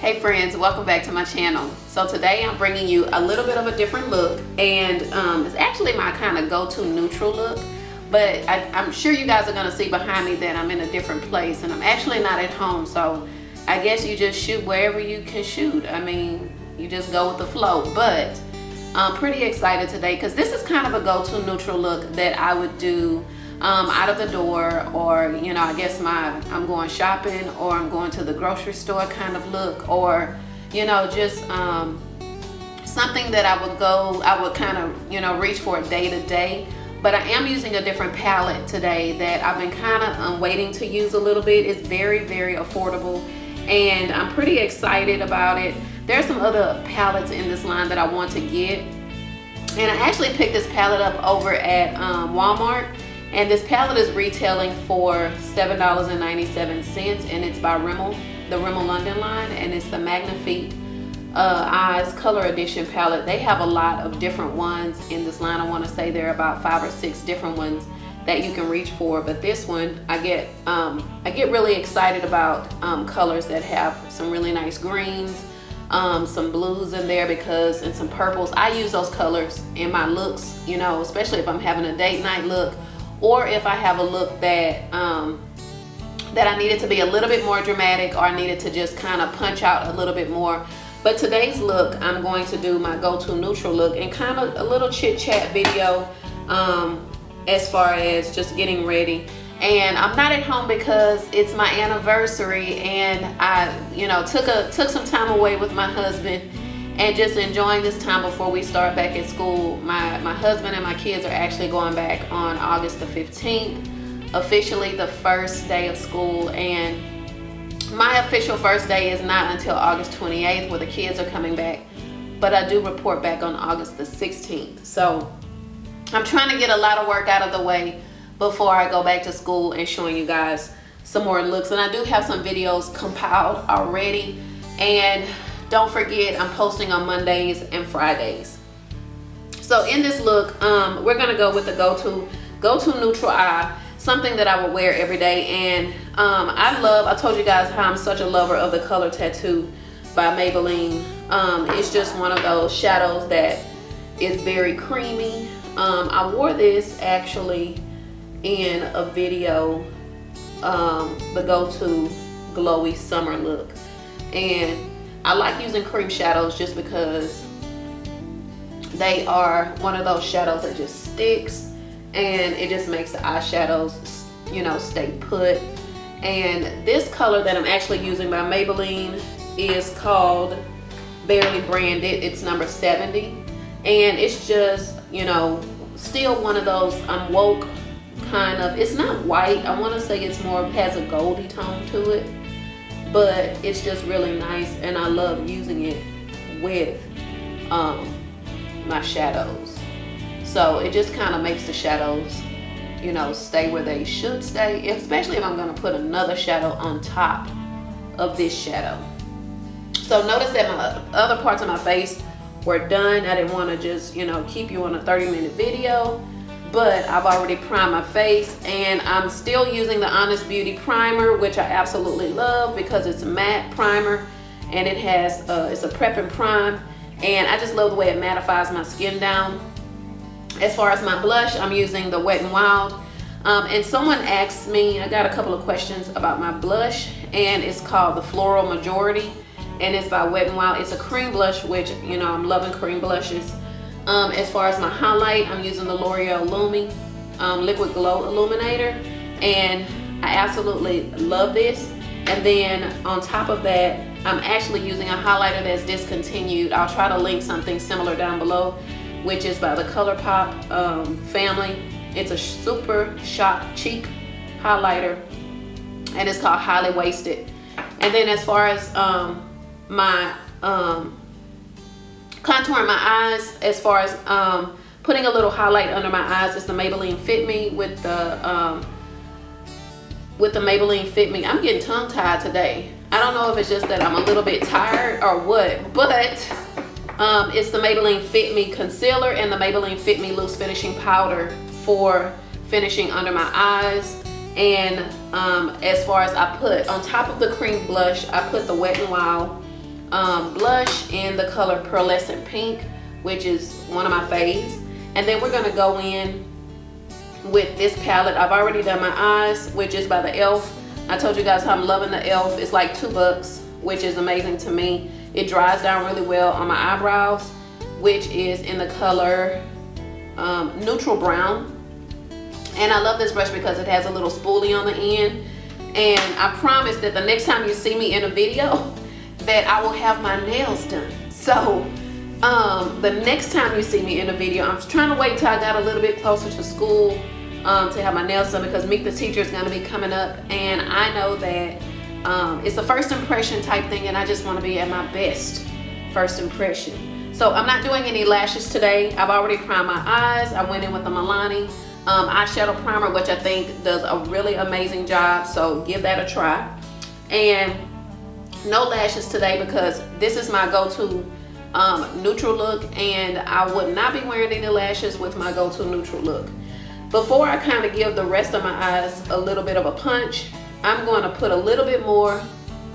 Hey friends, welcome back to my channel. So today I'm bringing you a little bit of a different look, and it's actually my kind of go-to neutral look, but I'm sure you guys are going to see behind me that I'm in a different place, and I'm actually not at home, so I guess you just shoot wherever you can shoot. I mean, you just go with the flow. But I'm pretty excited today because this is kind of a go-to neutral look that I would do out of the door, or I guess I'm going shopping, or I'm going to the grocery store kind of look, or just something that I would kind of reach for day to day. But I am using a different palette today that I've been kind of waiting to use a little bit. It's very, very affordable, and I'm pretty excited about it. There's some other palettes in this line that I want to get, and I actually picked this palette up over at Walmart. And this palette is retailing for $7.97, and it's by Rimmel, the Rimmel London line, and it's the Magnifique Eyes Color Edition palette. They have a lot of different ones in this line. I want to say there are about 5 or 6 different ones that you can reach for, but this one I get really excited about colors that have some really nice greens, some blues in there, and some purples. I use those colors in my looks, especially if I'm having a date night look, or if I have a look that that I needed to be a little bit more dramatic, or I needed to just kind of punch out a little bit more. But today's look, I'm going to do my go-to neutral look and kind of a little chit-chat video as far as just getting ready. And I'm not at home because it's my anniversary, and I took some time away with my husband and just enjoying this time before we start back at school. My husband and my kids are actually going back on August the 15th, officially the first day of school, and my official first day is not until August 28th, where the kids are coming back, but I do report back on August the 16th. So I'm trying to get a lot of work out of the way before I go back to school and showing you guys some more looks. And I do have some videos compiled already, and don't forget, I'm posting on Mondays and Fridays. So in this look, we're gonna go with the go-to neutral eye, something that I would wear every day. And I told you guys how I'm such a lover of the Color Tattoo by Maybelline. It's just one of those shadows that is very creamy. I wore this actually in a video, the go-to glowy summer look, and I like using cream shadows just because they are one of those shadows that just sticks, and it just makes the eyeshadows stay put. And this color that I'm actually using by Maybelline is called Barely Branded. It's number 70, and it's just still one of those woke kind of, it's not white, I want to say it's more, has a goldy tone to it, but it's just really nice, and I love using it with my shadows. So it just kind of makes the shadows stay where they should stay, especially if I'm going to put another shadow on top of this shadow. So notice that my other parts of my face were done. I didn't want to just keep you on a 30-minute video, but I've already primed my face, and I'm still using the Honest Beauty primer, which I absolutely love because it's a matte primer, and it has it's a prep and prime, and I just love the way it mattifies my skin down. As far as my blush, I'm using the Wet n Wild, and someone asked me, I got a couple of questions about my blush, and it's called the Floral Majority, and it's by Wet n Wild. It's a cream blush, which I'm loving cream blushes. As far as my highlight, I'm using the L'Oreal Lumi Liquid Glow Illuminator, and I absolutely love this. And then on top of that, I'm actually using a highlighter that's discontinued. I'll try to link something similar down below, which is by the ColourPop family. It's a super shock cheek highlighter, and it's called Highly Wasted. And then as far as my contouring my eyes, as far as putting a little highlight under my eyes, is the Maybelline Fit Me with the Maybelline Fit Me. I'm getting tongue-tied today. I don't know if it's just that I'm a little bit tired or what, but it's the Maybelline Fit Me Concealer and the Maybelline Fit Me Loose Finishing Powder for finishing under my eyes. And as far as I put on top of the cream blush, I put the Wet n Wild blush in the color Pearlescent Pink, which is one of my faves. And then we're gonna go in with this palette. I've already done my eyes, which is by the e.l.f. I told you guys how I'm loving the e.l.f. It's like $2, which is amazing to me. It dries down really well on my eyebrows, which is in the color Neutral Brown. And I love this brush because it has a little spoolie on the end. And I promise that the next time you see me in a video that I will have my nails done. So the next time you see me in a video, I'm trying to wait till I got a little bit closer to school to have my nails done, because Meet the Teacher is going to be coming up, and I know that it's a first impression type thing, and I just want to be at my best first impression. So I'm not doing any lashes today. I've already primed my eyes. I went in with the Milani eyeshadow primer, which I think does a really amazing job, so give that a try. And no lashes today because this is my go-to neutral look, and I would not be wearing any lashes with my go-to neutral look. Before I kind of give the rest of my eyes a little bit of a punch, I'm going to put a little bit more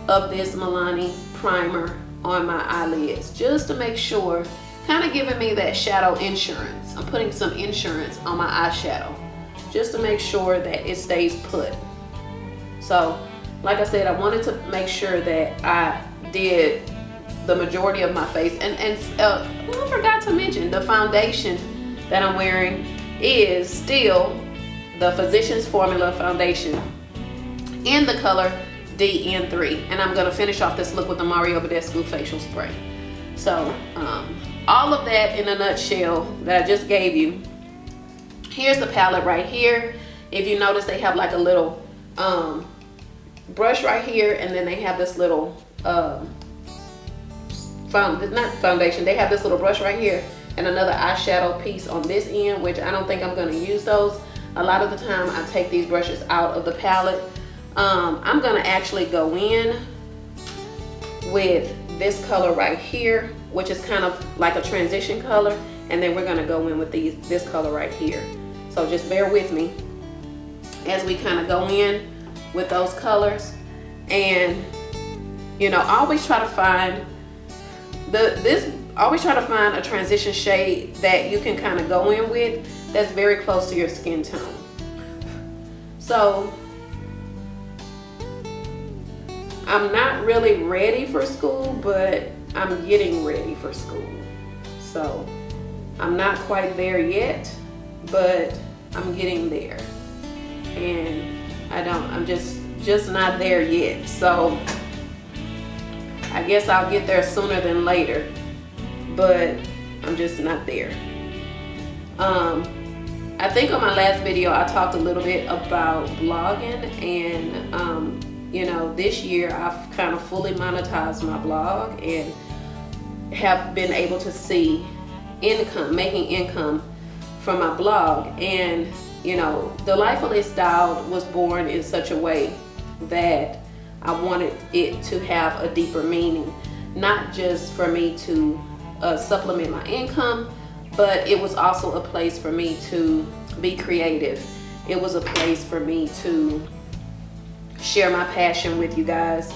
of this Milani primer on my eyelids, just to make sure, kind of giving me that shadow insurance. I'm putting some insurance on my eyeshadow, just to make sure that it stays put. So, like I said, I wanted to make sure that I did the majority of my face. And I forgot to mention, the foundation that I'm wearing is still the Physicians Formula foundation in the color DN3. And I'm going to finish off this look with the Mario Badescu facial spray. So all of that in a nutshell that I just gave you. Here's the palette right here. If you notice, they have like a little brush right here, and then they have this little not foundation, they have this little brush right here and another eyeshadow piece on this end, which I don't think I'm going to use those. A lot of the time I take these brushes out of the palette. I'm going to actually go in with this color right here, which is kind of like a transition color, and then we're going to go in with this color right here. So just bear with me as we kind of go in with those colors. And you know, I always try to find a transition shade that you can kind of go in with that's very close to your skin tone. So I'm not really ready for school, but I'm getting ready for school. So I'm not quite there yet, but I'm getting there. And I'm just not there yet. So I guess I'll get there sooner than later, but I'm just not there. I think on my last video I talked a little bit about blogging, and you know, this year I've kind of fully monetized my blog and have been able to see income, making income from my blog. And you know, Delightfully Styled was born in such a way that I wanted it to have a deeper meaning, not just for me to supplement my income, but it was also a place for me to be creative. It was a place for me to share my passion with you guys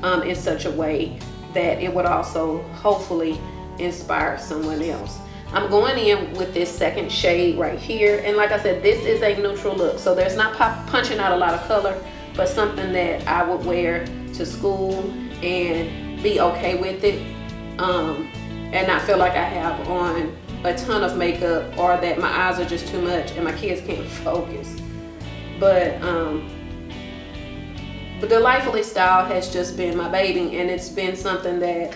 in such a way that it would also hopefully inspire someone else. I'm going in with this second shade right here, and like I said, this is a neutral look, so there's not punching out a lot of color, but something that I would wear to school and be okay with it, and not feel like I have on a ton of makeup or that my eyes are just too much and my kids can't focus. But Delightfully Styled has just been my baby, and it's been something that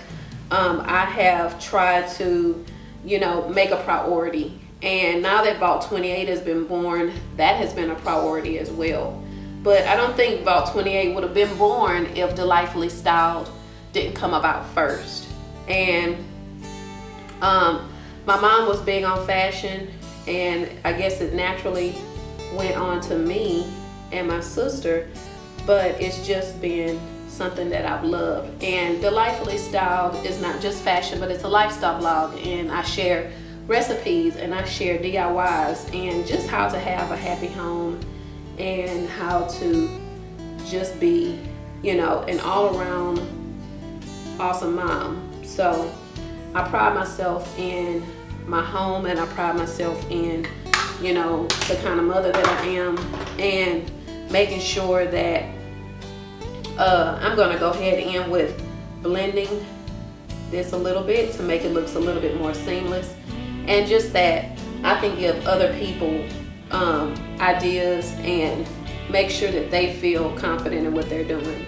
I have tried to, you know, make a priority. And now that Vault 28 has been born, that has been a priority as well. But I don't think Vault 28 would have been born if Delightfully Styled didn't come about first. And my mom was big on fashion, and I guess it naturally went on to me and my sister, but it's just been something that I've loved. And Delightfully Styled is not just fashion, but it's a lifestyle blog, and I share recipes and I share DIYs and just how to have a happy home and how to just be, you know, an all-around awesome mom. So I pride myself in my home, and I pride myself in, you know, the kind of mother that I am, and making sure that I'm gonna go ahead and with blending this a little bit to make it look a little bit more seamless, and just that I can give other people ideas and make sure that they feel confident in what they're doing.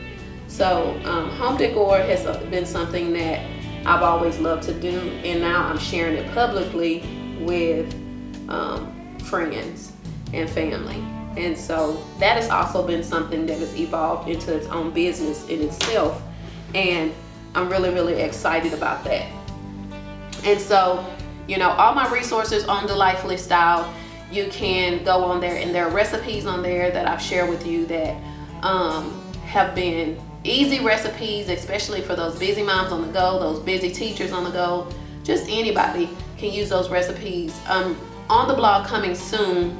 So home decor has been something that I've always loved to do, and now I'm sharing it publicly with friends and family. And so that has also been something that has evolved into its own business in itself, and I'm really, really excited about that. And so, you know, all my resources on Delightfully Styled, you can go on there, and there are recipes on there that I've shared with you that have been easy recipes, especially for those busy moms on the go, those busy teachers on the go. Just anybody can use those recipes. On the blog coming soon,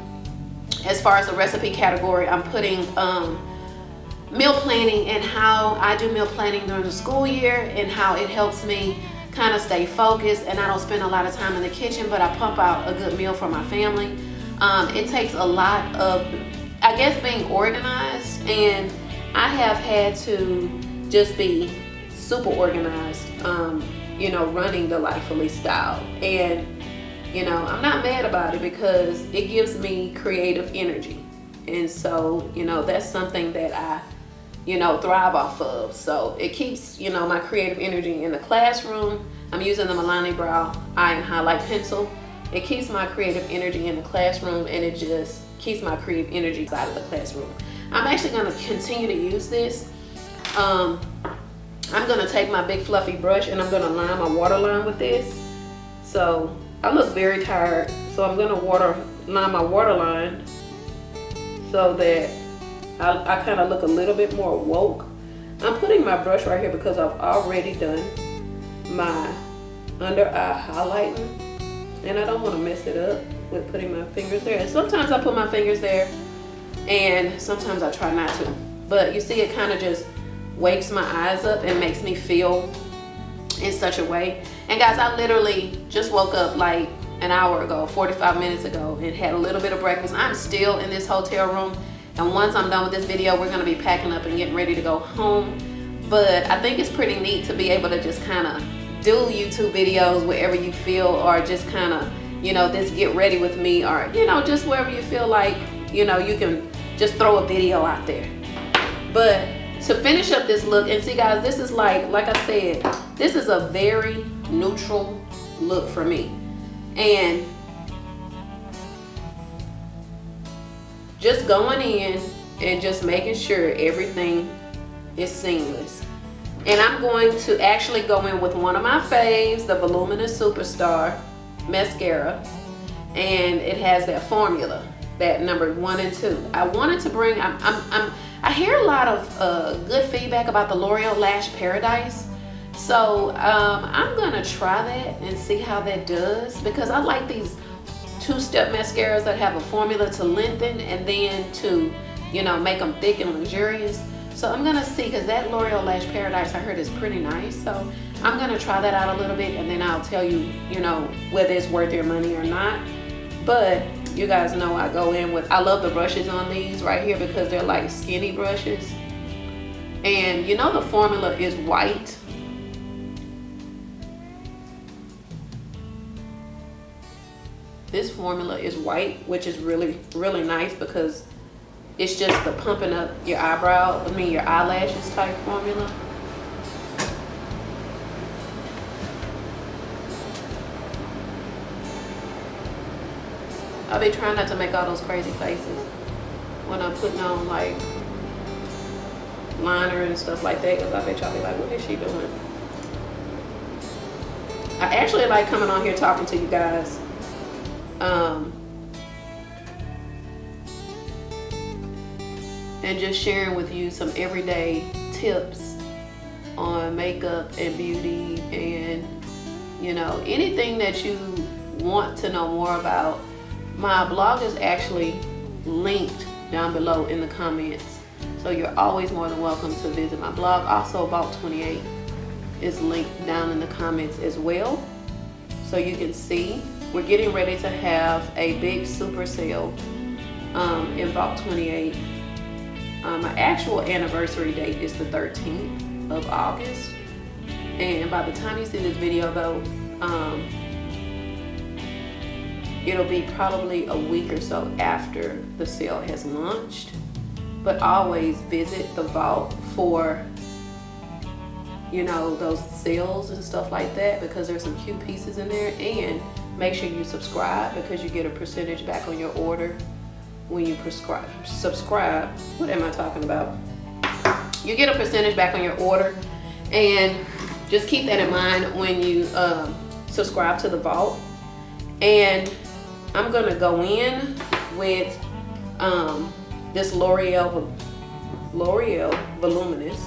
as far as the recipe category, I'm putting meal planning and how I do meal planning during the school year, and how it helps me kind of stay focused, and I don't spend a lot of time in the kitchen, but I pump out a good meal for my family. It takes a lot of, I guess, being organized, and I have had to just be super organized, you know, running Delightfully Styled. And, you know, I'm not mad about it because it gives me creative energy. And so, you know, that's something that I, you know, thrive off of. So it keeps, you know, my creative energy in the classroom. I'm using the Milani Brow Eye and Highlight Pencil. It keeps my creative energy in the classroom, and it just keeps my creative energy out of the classroom. I'm actually going to continue to use this. I'm going to take my big fluffy brush, and I'm going to line my waterline with this. So I look very tired, so I'm going to line my waterline so that I kind of look a little bit more woke. I'm putting my brush right here because I've already done my under eye highlighting, and I don't want to mess it up with putting my fingers there. And sometimes I put my fingers there, and sometimes I try not to. But you see, it kind of just wakes my eyes up and makes me feel in such a way. And guys, I literally just woke up like an hour ago, 45 minutes ago, and had a little bit of breakfast. I'm still in this hotel room, and once I'm done with this video, we're going to be packing up and getting ready to go home. But I think it's pretty neat to be able to just kind of do YouTube videos wherever you feel, or just kind of, you know, this get ready with me, or, you know, just wherever you feel like, you know, you can just throw a video out there. But to finish up this look, and see guys, this is like I said, this is a very neutral look for me. And just going in and just making sure everything is seamless. And I'm going to actually go in with one of my faves, the Voluminous Superstar mascara, and it has that formula, that number 1 and 2. I wanted to bring, I hear a lot of good feedback about the L'Oreal Lash Paradise. So I'm gonna try that and see how that does, because I like these two-step mascaras that have a formula to lengthen and then to, you know, make them thick and luxurious. So I'm gonna see, because that L'Oreal Lash Paradise I heard is pretty nice. So I'm gonna try that out a little bit, and then I'll tell you, you know, whether it's worth your money or not. But you guys know I go in with, I love the brushes on these right here because they're like skinny brushes. And you know, the formula is white. This formula is white, which is really, really nice because it's just the pumping up your eyebrow, your eyelashes type formula. I'll be trying not to make all those crazy faces when I'm putting on like liner and stuff like that, because I bet y'all be like, what is she doing? I actually like coming on here talking to you guys. And just sharing with you some everyday tips on makeup and beauty, and, you know, anything that you want to know more about. My blog is actually linked down below in the comments, so you're always more than welcome to visit my blog. Also, Vault 28 is linked down in the comments as well, so you can see. We're getting ready to have a big super sale in Vault 28. My actual anniversary date is the 13th of August, and by the time you see this video though, it'll be probably a week or so after the sale has launched. But always visit the vault for, you know, those sales and stuff like that, because there's some cute pieces in there. And make sure you subscribe, because you get a percentage back on your order when you subscribe. What am I talking about? You get a percentage back on your order, and just keep that in mind when you subscribe to the vault. And I'm gonna go in with this L'Oreal Voluminous,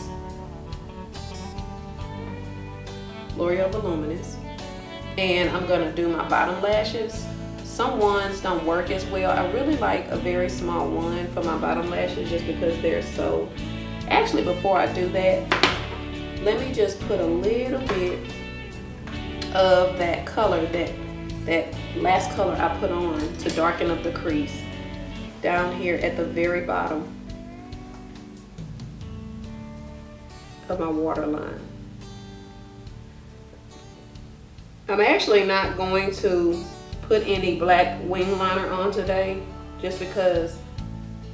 and I'm gonna do my bottom lashes. Some ones don't work as well. I really like a very small one for my bottom lashes, just because they're so. Actually, before I do that, let me just put a little bit of that color, that last color I put on to darken up the crease, down here at the very bottom of my waterline. I'm actually not going to put any black wing liner on today, just because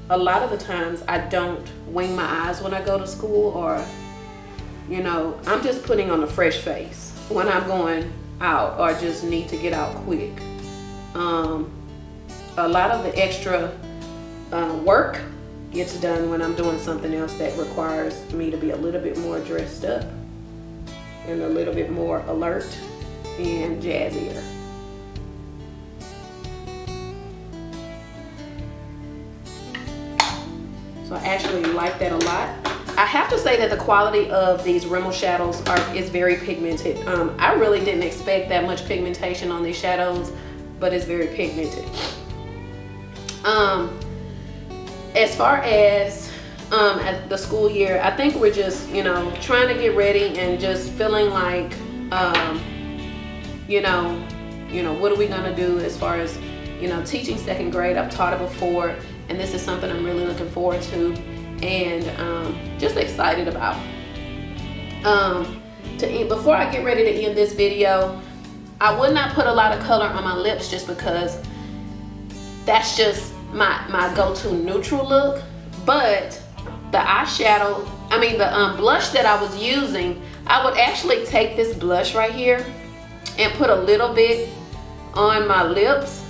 a lot of the times I don't wing my eyes when I go to school, or, you know, I'm just putting on a fresh face when I'm going out or just need to get out quick. A lot of the extra work gets done when I'm doing something else that requires me to be a little bit more dressed up and a little bit more alert and jazzier. So I actually like that a lot. I have to say that the quality of these Rimmel shadows is very pigmented. I really didn't expect that much pigmentation on these shadows, but it's very pigmented. As far as at the school year, I think we're just, you know, trying to get ready and just feeling like, you know, what are we gonna do as far as, you know, teaching second grade. I've taught it before, and this is something I'm really looking forward to, and just excited about. Before I get ready to end this video, I would not put a lot of color on my lips, just because that's just my go-to neutral look. But the eyeshadow, the blush that I was using, I would actually take this blush right here and put a little bit on my lips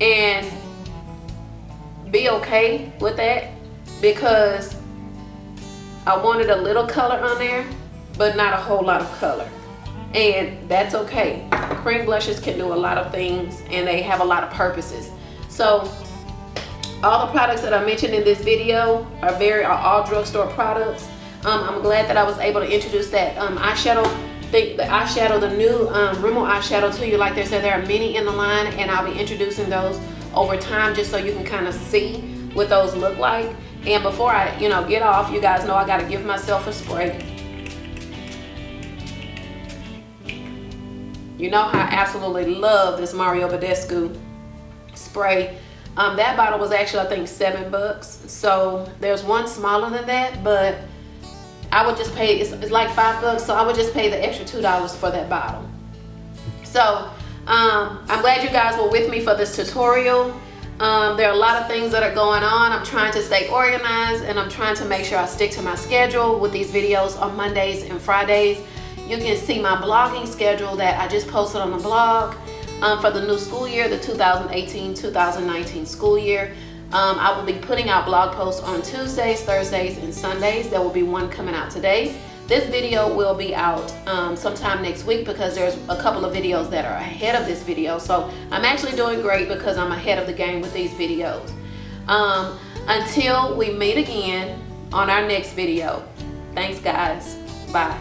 and be okay with that, because I wanted a little color on there, but not a whole lot of color. And that's okay. Cream blushes can do a lot of things, and they have a lot of purposes. So all the products that I mentioned in this video are all drugstore products. I'm glad that I was able to introduce that eyeshadow, the new Rimmel eyeshadow to you. Like I said, there are many in the line, and I'll be introducing those over time, just so you can kind of see what those look like. And before I, get off, you guys know I got to give myself a spray. You know how I absolutely love this Mario Badescu spray. That bottle was actually, I think, $7. So there's one smaller than that, but I would just pay, it's like $5, so I would just pay the extra $2 for that bottle. So I'm glad you guys were with me for this tutorial. There are a lot of things that are going on. I'm trying to stay organized, and I'm trying to make sure I stick to my schedule with these videos on Mondays and Fridays. You can see my blogging schedule that I just posted on the blog for the new school year, the 2018-2019 school year. I will be putting out blog posts on Tuesdays, Thursdays, and Sundays. There will be one coming out today. This video will be out sometime next week, because there's a couple of videos that are ahead of this video. So I'm actually doing great, because I'm ahead of the game with these videos. Until we meet again on our next video. Thanks, guys. Bye.